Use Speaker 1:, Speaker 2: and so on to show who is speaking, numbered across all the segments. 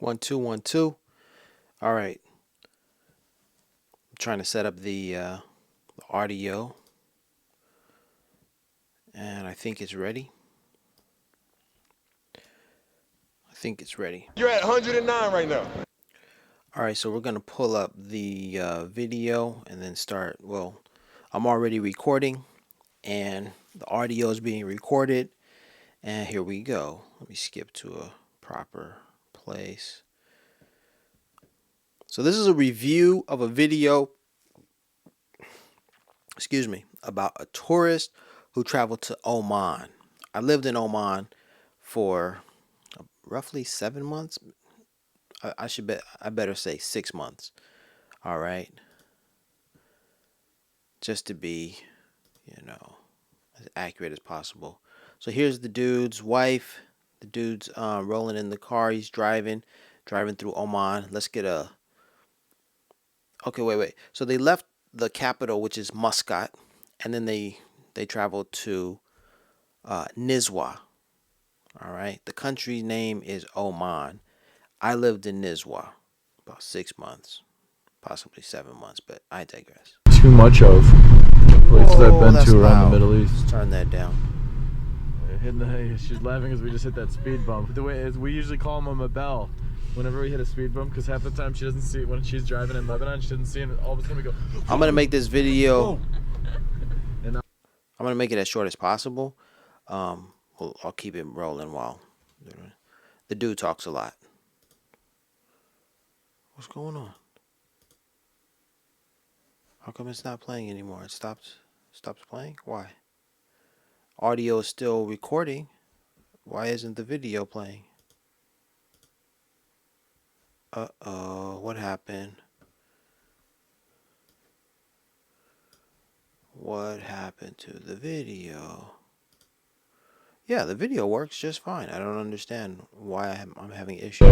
Speaker 1: 1 2 1 2. All right. I'm trying to set up the audio, and I think it's ready.
Speaker 2: You're at 109 right now.
Speaker 1: All right, so we're gonna pull up the video and then start. Well, I'm already recording, and the audio is being recorded. And here we go. Let me skip to a proper place. So this is a review of a video, excuse me, about a tourist who traveled to Oman. I lived in Oman for roughly 7 months. I better say 6 months. All right. Just to be, as accurate as possible. So here's the dude's wife. The dude's rolling in the car. He's driving through Oman. Let's get a. Okay, wait. So they left the capital, which is Muscat, and then they traveled to Nizwa. All right. The country's name is Oman. I lived in Nizwa about 6 months, possibly 7 months, but I digress.
Speaker 3: Too much of the places I've been
Speaker 1: that's
Speaker 3: to around
Speaker 1: loud.
Speaker 3: the Middle East.
Speaker 1: Let's turn that down.
Speaker 3: She's laughing because we just hit that speed bump. The way is, we usually call them a bell whenever we hit a speed bump, because half the time she doesn't see it when she's driving in Lebanon. She doesn't see it, and all of a sudden we go.
Speaker 1: I'm gonna make this video.
Speaker 3: And
Speaker 1: I'm gonna make it as short as possible. I'll keep it rolling while the dude talks a lot. What's going on? How come it's not playing anymore? It stops playing? Why? Audio is still recording. Why isn't the video playing? Uh-oh, what happened? What happened to the video? Yeah, the video works just fine. I don't understand why I'm having issues.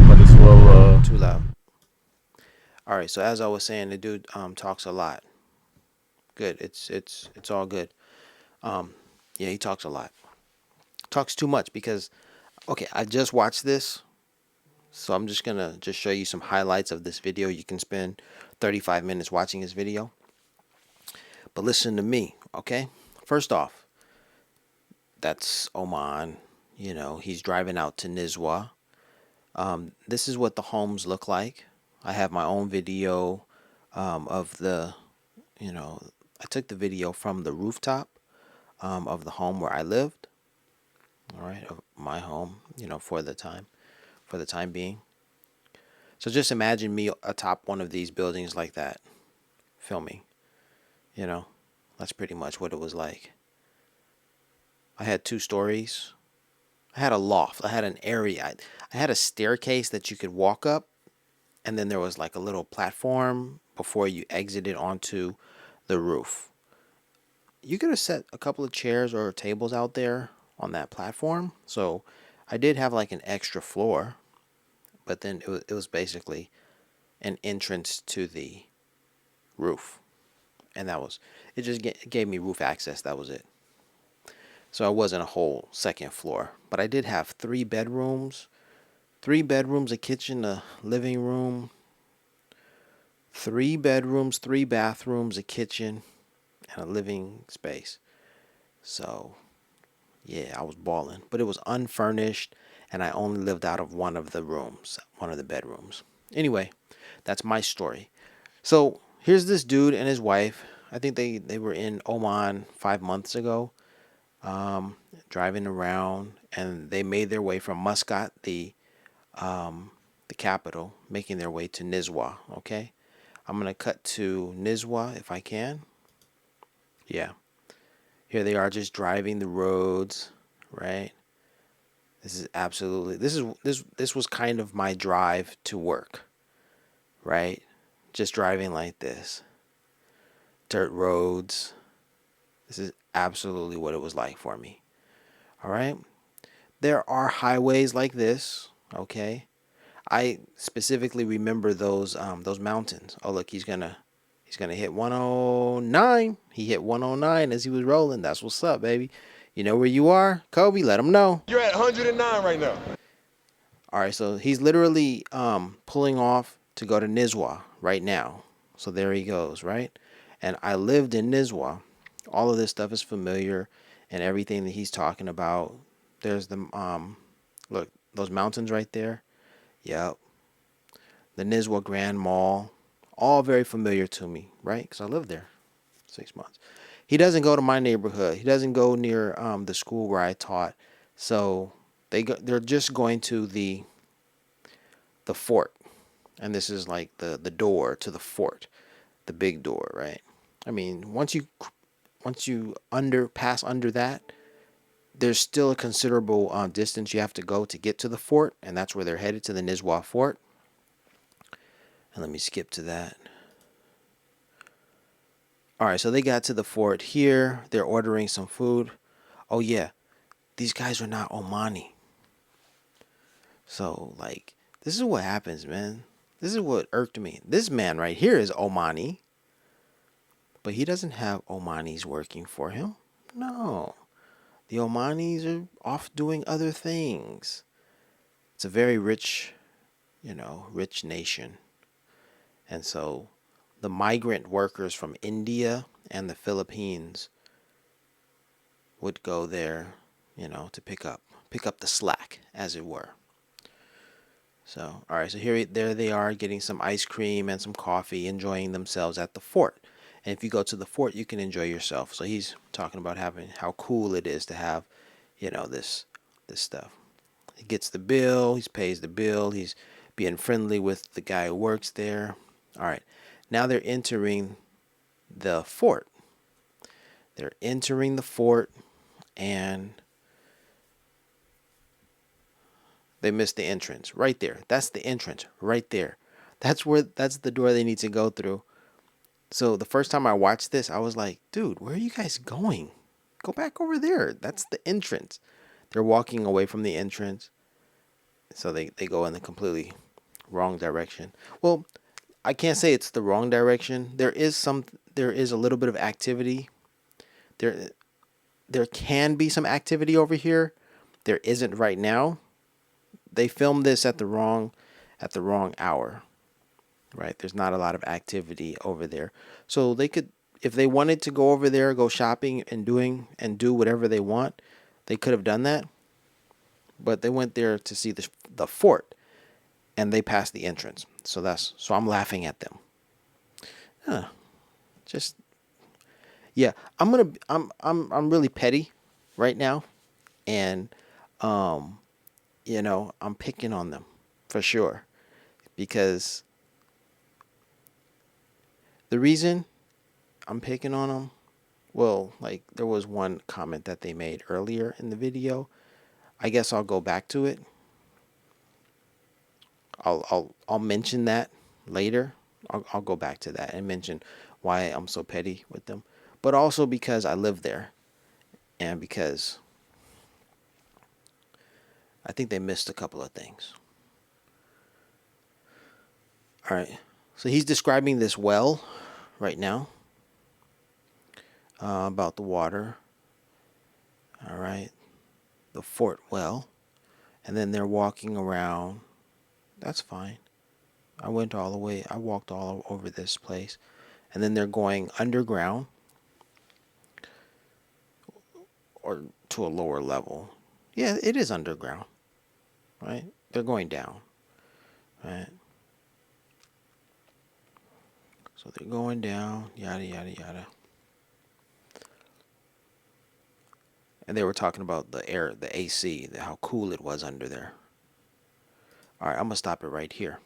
Speaker 3: might as well.
Speaker 1: Too loud. All right, so as I was saying, the dude talks a lot. Good. It's all good. Yeah, he talks a lot. Talks too much because okay, I just watched this. So I'm just going to show you some highlights of this video. You can spend 35 minutes watching this video. But listen to me, okay? First off, that's Oman. He's driving out to Nizwa. This is what the homes look like. I have my own video of the, I took the video from the rooftop of the home where I lived. All right, of my home, for the time being. So just imagine me atop one of these buildings like that, filming. That's pretty much what it was like. I had 2 stories. I had a loft. I had an area. I had a staircase that you could walk up, and then there was like a little platform before you exited onto the roof. You could have set a couple of chairs or tables out there on that platform. So I did have like an extra floor, but then it was basically an entrance to the roof. And it just gave me roof access. That was it. So it wasn't a whole second floor. But I did have 3 bedrooms. 3 bedrooms, a kitchen, a living room. 3 bedrooms, 3 bathrooms, a kitchen, and a living space. So, yeah, I was balling. But it was unfurnished, and I only lived out of one of the bedrooms. Anyway, that's my story. So, here's this dude and his wife. I think they were in Oman 5 months ago, driving around, and they made their way from Muscat, the capital, making their way to Nizwa. Okay, I'm gonna cut to Nizwa if I can. Yeah, here they are just driving the roads, right? This was kind of my drive to work, right? Just driving like this. Dirt roads. This is absolutely what it was like for me. All right. There are highways like this. Okay. I specifically remember those mountains. Oh look, he's gonna hit 109. He hit 109 as he was rolling. That's what's up, baby. You know where you are, Kobe? Let him know.
Speaker 2: You're at 109 right now.
Speaker 1: All right, so he's literally pulling off to go to Nizwa right now. So there he goes, right? And I lived in Nizwa. All of this stuff is familiar, and everything that he's talking about. There's the look, those mountains right there. Yep, the Nizwa Grand Mall. All very familiar to me, right? Because I lived there 6 months. He doesn't go to my neighborhood. He doesn't go near the school where I taught. So they're just going to the fort, and this is like the door to the fort, the big door, right? I mean, once you pass under that, there's still a considerable distance you have to go to get to the fort, and that's where they're headed, to the Nizwa Fort. And let me skip to that. All right, so they got to the fort here. They're ordering some food. Oh yeah, these guys are not Omani. So like, this is what happens, man. This is what irked me. This man right here is Omani, but he doesn't have Omanis working for him. No, the Omanis are off doing other things. It's a very rich, rich nation. And so the migrant workers from India and the Philippines would go there, to pick up the slack, as it were. So, all right, so there they are getting some ice cream and some coffee, enjoying themselves at the fort. And if you go to the fort, you can enjoy yourself. So he's talking about how cool it is to have, this stuff. He gets the bill, he pays the bill, he's being friendly with the guy who works there. All right. Now they're entering the fort. They're entering the fort, and they missed the entrance right there. That's the entrance right there. That's the door they need to go through. So the first time I watched this, I was like, dude, where are you guys going? Go back over there. That's the entrance. They're walking away from the entrance. So they go in the completely wrong direction. Well, I can't say it's the wrong direction. There is a little bit of activity. There there can be some activity over here. There isn't right now. They filmed this at the wrong hour. Right? There's not a lot of activity over there. So they could, if they wanted to go over there, go shopping and do whatever they want, they could have done that. But they went there to see the fort, and they passed the entrance. So I'm laughing at them. Huh. Just yeah, I'm really petty right now, and I'm picking on them for sure, because the reason I'm picking on them, well, like there was one comment that they made earlier in the video. I guess I'll go back to it. I'll mention that later. I'll go back to that and mention why I'm so petty with them, but also because I live there, and because I think they missed a couple of things. All right, so he's describing this well right now, about the water. All right, the fort well, and then they're walking around. That's fine. I went all the way. I walked all over this place, and then they're going underground, or to a lower level. Yeah, it is underground, right? They're going down, right? So they're going down, yada yada yada. And they were talking about the air, the AC, how cool it was under there. All right, I'm gonna stop it right here.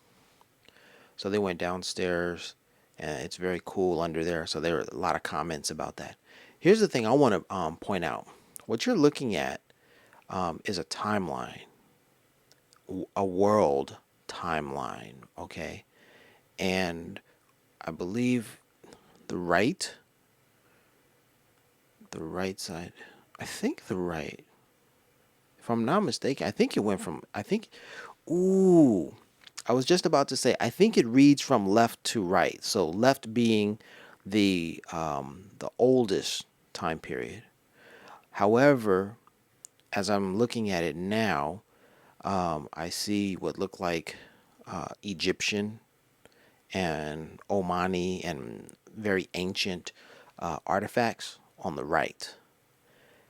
Speaker 1: So they went downstairs, and it's very cool under there. So there were a lot of comments about that. Here's the thing I want to point out. What you're looking at is a timeline, a world timeline, okay? And I believe the right, side, I think the right, if I'm not mistaken, I think it went from, ooh, I was just about to say, I think it reads from left to right. So left being the oldest time period. However, as I'm looking at it now, I see what look like Egyptian and Omani and very ancient artifacts on the right.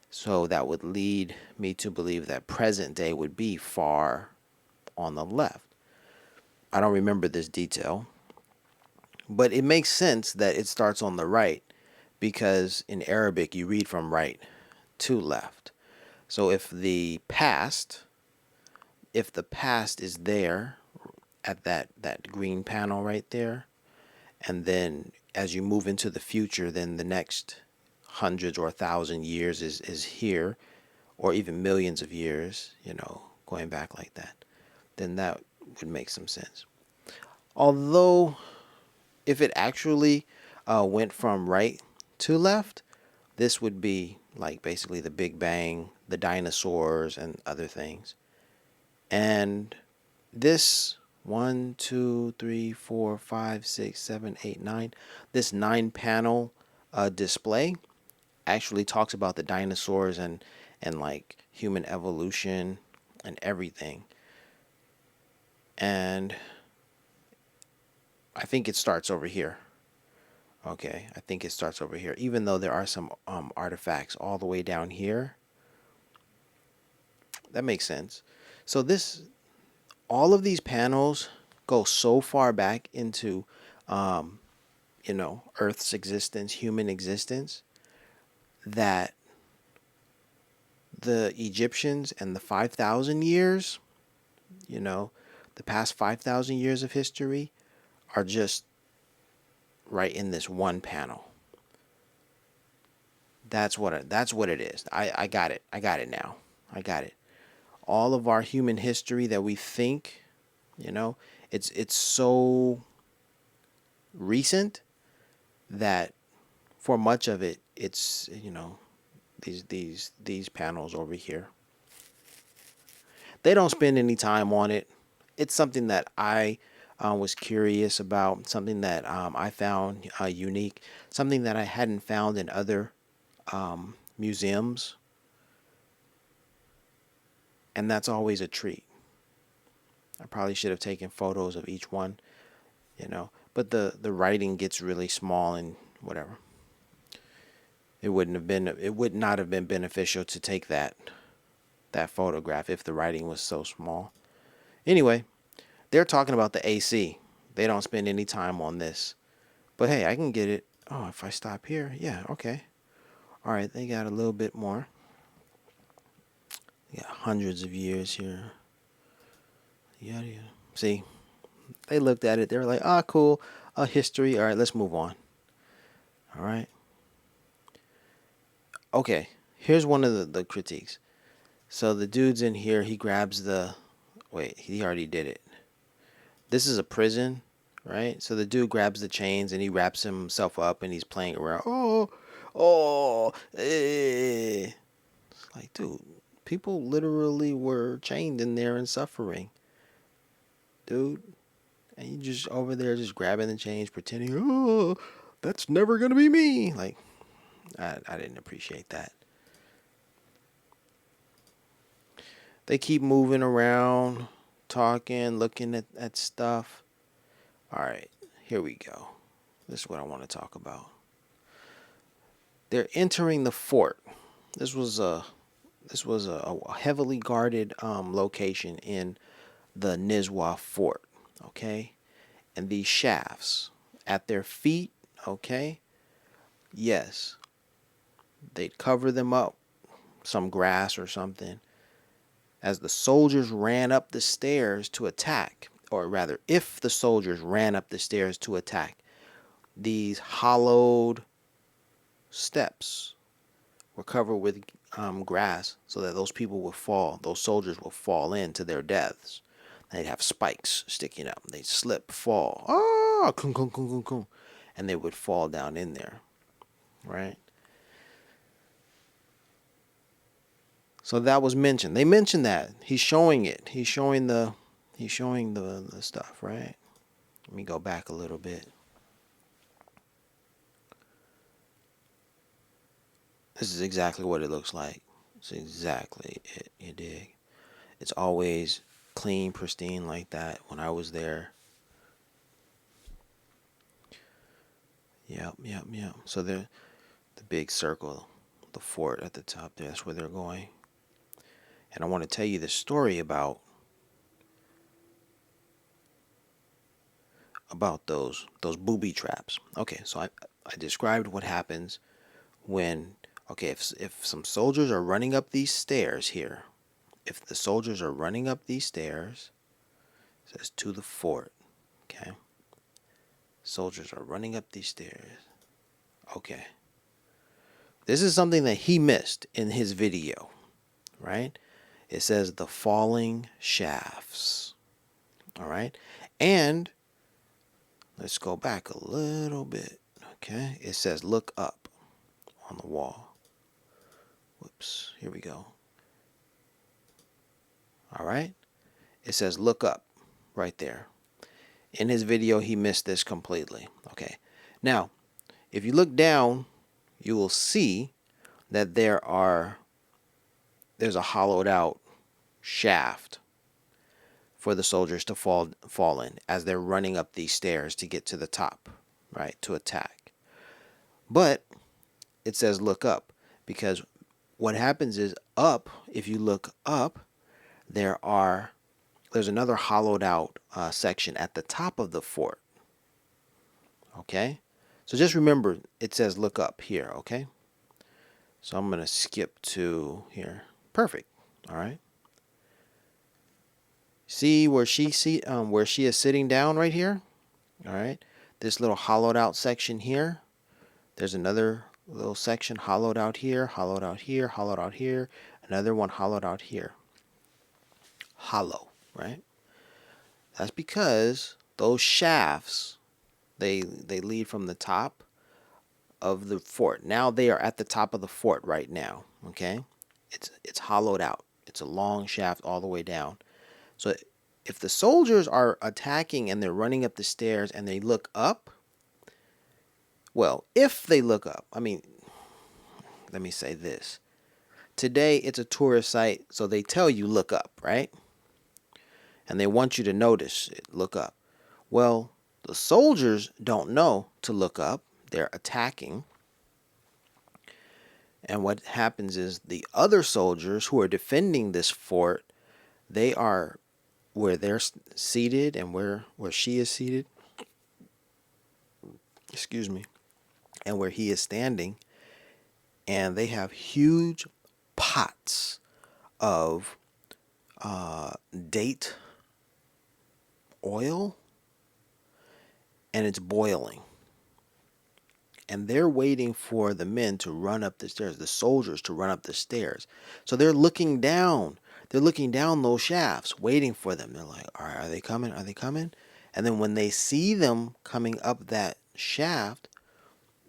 Speaker 1: So that would lead me to believe that present day would be far on the left. I don't remember this detail, but it makes sense that it starts on the right because in Arabic you read from right to left. So if the past is there at that green panel right there, and then as you move into the future, then the next hundreds or 1,000 years is here, or even millions of years, going back like that, then that would make some sense. Although, if it actually went from right to left, this would be like basically the Big Bang, the dinosaurs, and other things. And this one, two, three, four, five, six, seven, eight, nine, this nine panel display actually talks about the dinosaurs and like human evolution and everything. And I think it starts over here. Okay, I think it starts over here. Even though there are some artifacts all the way down here, that makes sense. So all of these panels go so far back into, um, Earth's existence, human existence, that the Egyptians and the 5,000 years, you know, the past 5,000 years of history are just right in this one panel. That's what it is. I got it. I got it now. I got it. All of our human history that we think, you know, it's so recent that for much of it, it's these panels over here. They don't spend any time on it. It's something that I was curious about, something that I found unique, something that I hadn't found in other museums, and that's always a treat. I probably should have taken photos of each one, but the writing gets really small and whatever. It would not have been beneficial to take that photograph if the writing was so small. Anyway, they're talking about the AC. They don't spend any time on this. But hey, I can get it. Oh, if I stop here, yeah, okay. All right, they got a little bit more. They got hundreds of years here. Yeah, yeah. See, they looked at it. They were like, ah, cool. History. All right, let's move on. All right. Okay, here's one of the critiques. So the dude's in here. He grabs the. Wait, he already did it. This is a prison, right? So the dude grabs the chains and he wraps himself up and he's playing around. Oh, eh. It's like, dude, people literally were chained in there and suffering, dude. And you just over there just grabbing the chains, pretending, oh, that's never gonna be me. Like, I didn't appreciate that. They keep moving around, talking, looking at stuff. All right, here we go. This is what I want to talk about. They're entering the fort. This was a heavily guarded location in the Nizwa Fort. Okay, and these shafts at their feet. Okay, yes, they'd cover them up, some grass or something, as the soldiers ran up the stairs to attack, or rather, if the soldiers ran up the stairs to attack, these hollowed steps were covered with grass so that those people would fall, those soldiers would fall into their deaths. They'd have spikes sticking up. They'd slip, fall, kung, kung, kung, kung, kung, and they would fall down in there, right? So that was mentioned. They mentioned that. He's showing it. He's showing the stuff, right? Let me go back a little bit. This is exactly what it looks like. It's exactly it. You dig? It's always clean, pristine like that when I was there. Yep, yep, yep. So the big circle, the fort at the top there, that's where they're going. And I want to tell you this story about those booby traps. Okay, so I described what happens when, okay, if some soldiers are running up these stairs here, if the soldiers are running up these stairs, it says to the fort, okay? Soldiers are running up these stairs. Okay. This is something that he missed in his video, right? It says the falling shafts. All right. And let's go back a little bit. Okay. It says look up on the wall. Whoops. Here we go. All right. It says look up right there. In his video, he missed this completely. Okay. Now, if you look down, you will see that there's a hollowed out shaft for the soldiers to fall in as they're running up these stairs to get to the top, right, to attack. But it says look up because what happens is up, if you look up, there's another hollowed out section at the top of the fort. Okay? So just remember it says look up here, okay? So I'm going to skip to here. Perfect. All right. See where she is sitting down right here? All right. This little hollowed out section here. There's another little section hollowed out here, hollowed out here, hollowed out here, another one hollowed out here. Hollow, right? That's because those shafts they lead from the top of the fort. Now they are at the top of the fort right now, okay? It's hollowed out. It's a long shaft all the way down. So if the soldiers are attacking and they're running up the stairs and they look up, well, if they look up, I mean, let me say this. Today it's a tourist site, so they tell you look up, right? And they want you to notice it, look up. Well, the soldiers don't know to look up. They're attacking. And what happens is the other soldiers who are defending this fort, they are where they're seated and where she is seated. Excuse me. And where he is standing. And they have huge pots of date oil, and it's boiling. And they're waiting for the men to run up the stairs, the soldiers to run up the stairs. So they're looking down. They're looking down those shafts, waiting for them. They're like, all right, are they coming? Are they coming? And then when they see them coming up that shaft,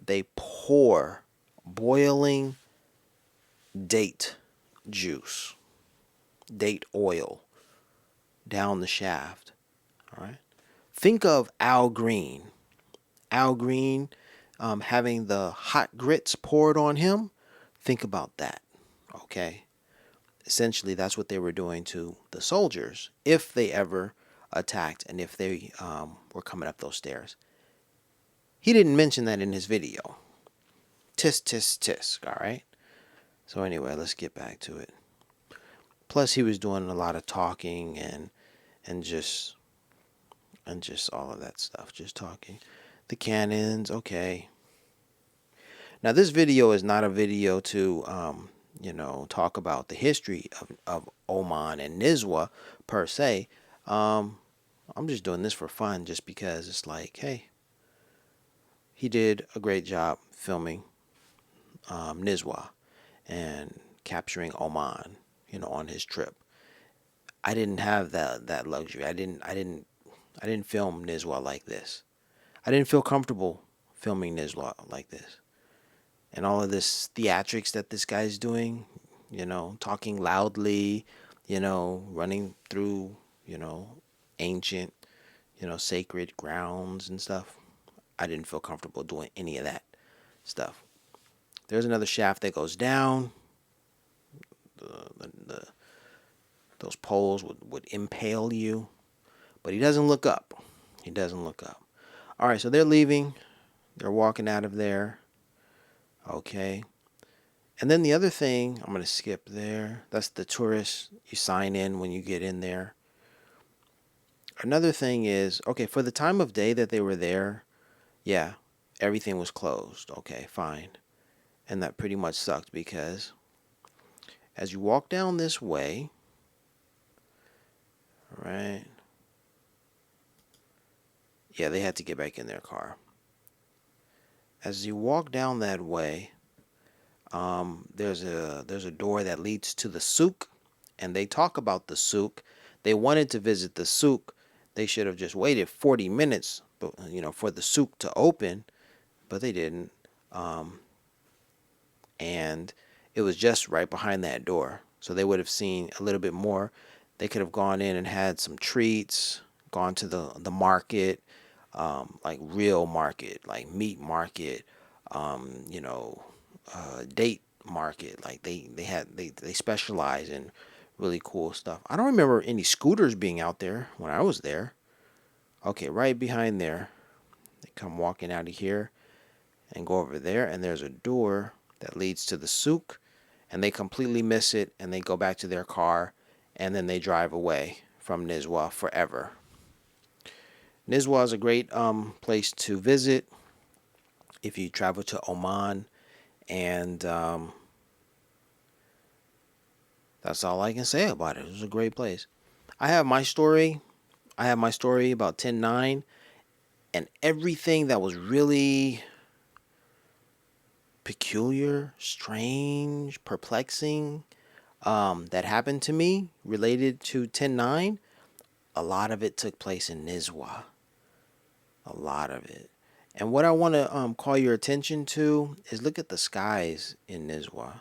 Speaker 1: they pour boiling date juice, date oil down the shaft. All right. Think of Al Green. Al Green having the hot grits poured on him. Think about that. Okay. Essentially, that's what they were doing to the soldiers if they ever attacked and if they were coming up those stairs. He didn't mention that in his video. Tisk, tisk, tisk. All right. So anyway, let's get back to it. Plus, he was doing a lot of talking and just all of that stuff. Just talking. The cannons, okay. Now, this video is not a video to, talk about the history of Oman and Nizwa per se. I'm just doing this for fun just because it's like, hey, he did a great job filming Nizwa and capturing Oman, on his trip. I didn't have that luxury. I didn't film Nizwa like this. I didn't feel comfortable filming Nizwa like this. And all of this theatrics that this guy's doing, talking loudly, running through, ancient, sacred grounds and stuff. I didn't feel comfortable doing any of that stuff. There's another shaft that goes down. Those poles would impale you. But he doesn't look up. He doesn't look up. All right, so they're leaving. They're walking out of there. Okay. And then the other thing, I'm going to skip there. That's the tourist. You sign in when you get in there. Another thing is, okay, for the time of day that they were there, yeah, everything was closed. Okay, fine. And that pretty much sucked because as you walk down this way, right? Yeah, they had to get back in their car. As you walk down that way, there's a door that leads to the souk, and they talk about the souk. They wanted to visit the souk. They should have just waited 40 minutes, for the souk to open, but they didn't. And it was just right behind that door, so they would have seen a little bit more. They could have gone in and had some treats, gone to the market, like real market, like meat market, date market. Like they specialize in really cool stuff. I don't remember any scooters being out there when I was there. Okay, right behind there, they come walking out of here and go over there, and there's a door that leads to the souk, and they completely miss it, and they go back to their car, and then they drive away from Nizwa forever. Nizwa is a great place to visit if you travel to Oman, and that's all I can say about it. It was a great place. I have my story. I have my story about 10-9, and everything that was really peculiar, strange, perplexing that happened to me related to 10-9, a lot of it took place in Nizwa. A lot of it. And what I want to call your attention to is look at the skies in Nizwa.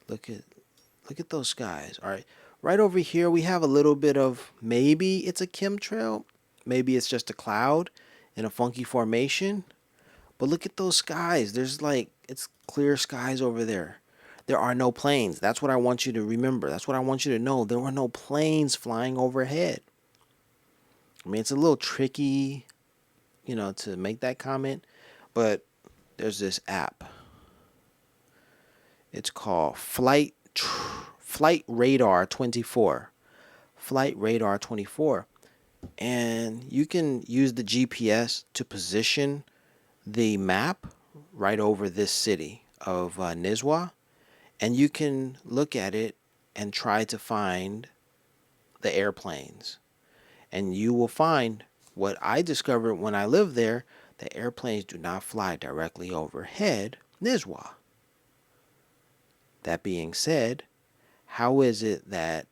Speaker 1: Look at those skies. All right. Right over here we have a little bit of, maybe it's a chemtrail, maybe it's just a cloud in a funky formation. But look at those skies. It's clear skies over there. There are no planes. That's what I want you to remember. That's what I want you to know. There were no planes flying overhead. I mean, it's a little tricky, to make that comment, but there's this app. It's called Flight Radar 24. Flight Radar 24. And you can use the GPS to position the map right over this city of Nizwa, and you can look at it and try to find the airplanes. And you will find what I discovered when I lived there: the airplanes do not fly directly overhead Nizwa. That being said, how is it that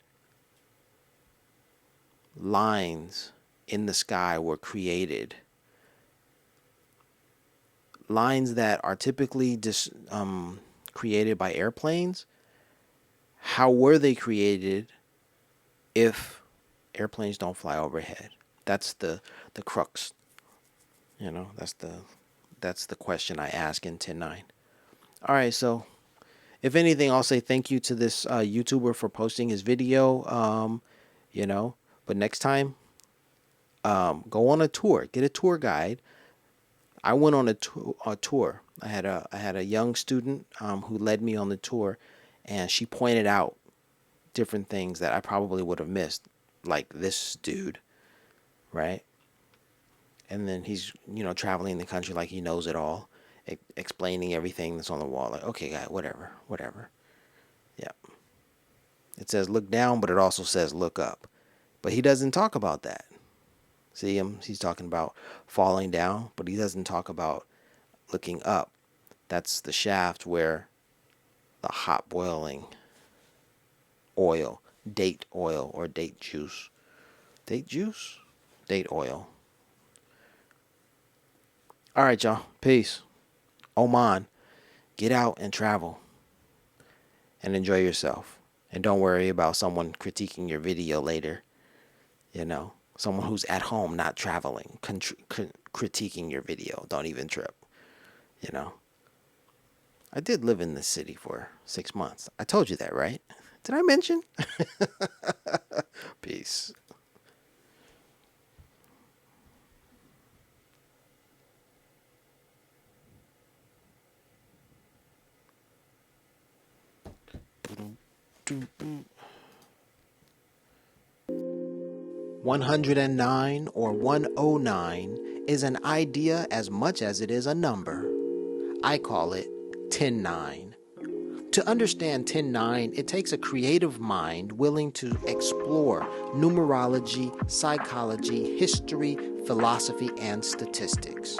Speaker 1: lines in the sky were created? Lines that are typically created by airplanes, how were they created if airplanes don't fly overhead? That's the crux. That's the question I ask in 10-9. All right, so if anything, I'll say thank you to this YouTuber for posting his video. But next time, go on a tour, get a tour guide. I went on a tour. I had a young student who led me on the tour, and she pointed out different things that I probably would have missed, like this dude, right? And then he's traveling the country like he knows it all, explaining everything that's on the wall. Like, okay, guy, whatever. Yeah. It says look down, but it also says look up. But he doesn't talk about that. See him? He's talking about falling down, but he doesn't talk about looking up. That's the shaft where the hot boiling oil, date oil or date juice. Date juice? Date oil. All right, y'all. Peace. Oman. Get out and travel and enjoy yourself. And don't worry about someone critiquing your video later. Someone who's at home, not traveling, critiquing your video. Don't even trip. I did live in this city for 6 months. I told you that, right? Did I mention? Peace. Boom. 109 or 109 is an idea as much as it is a number. I call it 109. To understand 109, it takes a creative mind willing to explore numerology, psychology, history, philosophy, and statistics.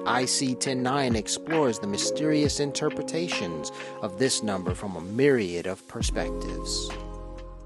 Speaker 1: iSee109 explores the mysterious interpretations of this number from a myriad of perspectives.